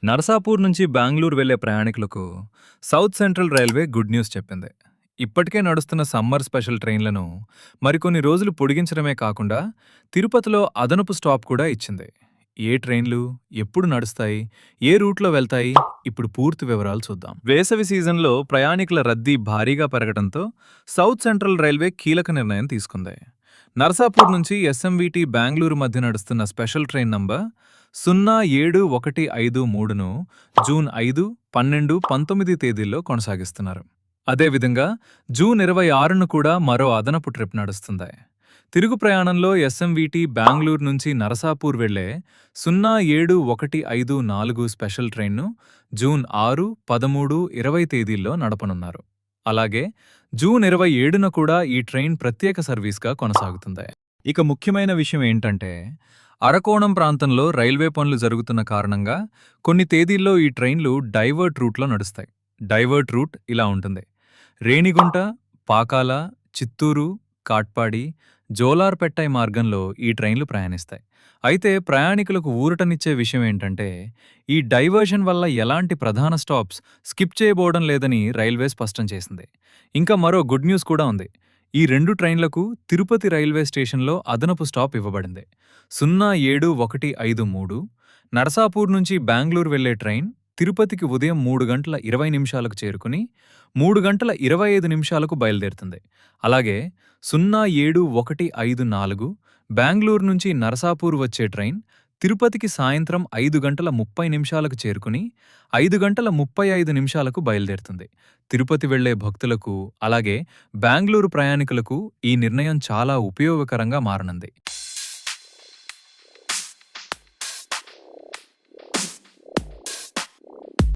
నరసాపూర్ నుంచి బెంగుళూరు వెళ్లే ప్రయాణికులకు south central railway good news చెప్పింది. ఇప్పటికే నడుస్తున్న సమ్మర్ స్పెషల్ ట్రైన్లను మరికొన్ని రోజులు పొడిగించడమే కాకుండా తిరుపతిలో అదనపు స్టాప్ కూడా ఇచ్చింది. ఏ ట్రైన్లు ఎప్పుడు నడుస్తాయి, ఏ రూట్లో వెళ్తాయి, ఇప్పుడు పూర్తి వివరాలు చూద్దాం. వేసవి సీజన్లో ప్రయాణికుల రద్దీ భారీగా పెరగడంతో సౌత్ సెంట్రల్ రైల్వే కీలక నిర్ణయం తీసుకుంది. నరసాపూర్ నుంచి ఎస్ఎంవిటి బెంగళూరు మధ్య నడుస్తున్న స్పెషల్ ట్రైన్ నంబర్ 07153ను జూన్ 5, 12, 19 తేదీల్లో కొనసాగిస్తున్నారు. అదేవిధంగా జూన్ 26ను కూడా మరో అదనపు ట్రిప్ నడుస్తుంది. తిరుగు ప్రయాణంలో ఎస్ఎంవిటి బెంగళూరు నుంచి నరసాపూర్ వెళ్లే 07154 స్పెషల్ ట్రైన్ను జూన్ 6, 13, 20 తేదీల్లో నడపనున్నారు. అలాగే జూన్ 27న కూడా ఈ ట్రైన్ ప్రత్యేక సర్వీస్గా కొనసాగుతుంది. ఇక ముఖ్యమైన విషయం ఏంటంటే, అరకోణం ప్రాంతంలో రైల్వే పనులు జరుగుతున్న కారణంగా కొన్ని తేదీల్లో ఈ ట్రైన్లు డైవర్ట్ రూట్లో నడుస్తాయి. డైవర్ట్ రూట్ ఇలా ఉంటుంది: రేణిగుంట, పాకాల, చిత్తూరు, కాట్పాడి, జోలార్పెట్టై మార్గంలో ఈ ట్రైన్లు ప్రయాణిస్తాయి. అయితే ప్రయాణికులకు ఊరటనిచ్చే విషయం ఏంటంటే, ఈ డైవర్షన్ వల్ల ఎలాంటి ప్రధాన స్టాప్స్ స్కిప్ చేయబోవడం లేదని రైల్వే స్పష్టం చేసింది. ఇంకా మరో గుడ్ న్యూస్ కూడా ఉంది. ఈ రెండు ట్రైన్లకు తిరుపతి రైల్వే స్టేషన్లో అదనపు స్టాప్ ఇవ్వబడింది. 07153 నరసాపూర్ నుంచి బెంగళూరు వెళ్లే ట్రైన్ తిరుపతికి ఉదయం 3:20 చేరుకుని 3:25 బయలుదేరుతుంది. అలాగే 07154 బెంగళూరు నుంచి నరసాపూర్ వచ్చే ట్రైన్ తిరుపతికి సాయంత్రం 5:30 చేరుకుని 5:35 బయలుదేరుతుంది. తిరుపతి వెళ్లే భక్తులకు, అలాగే బెంగళూరు ప్రయాణికులకు ఈ నిర్ణయం చాలా ఉపయోగకరంగా మారనుంది.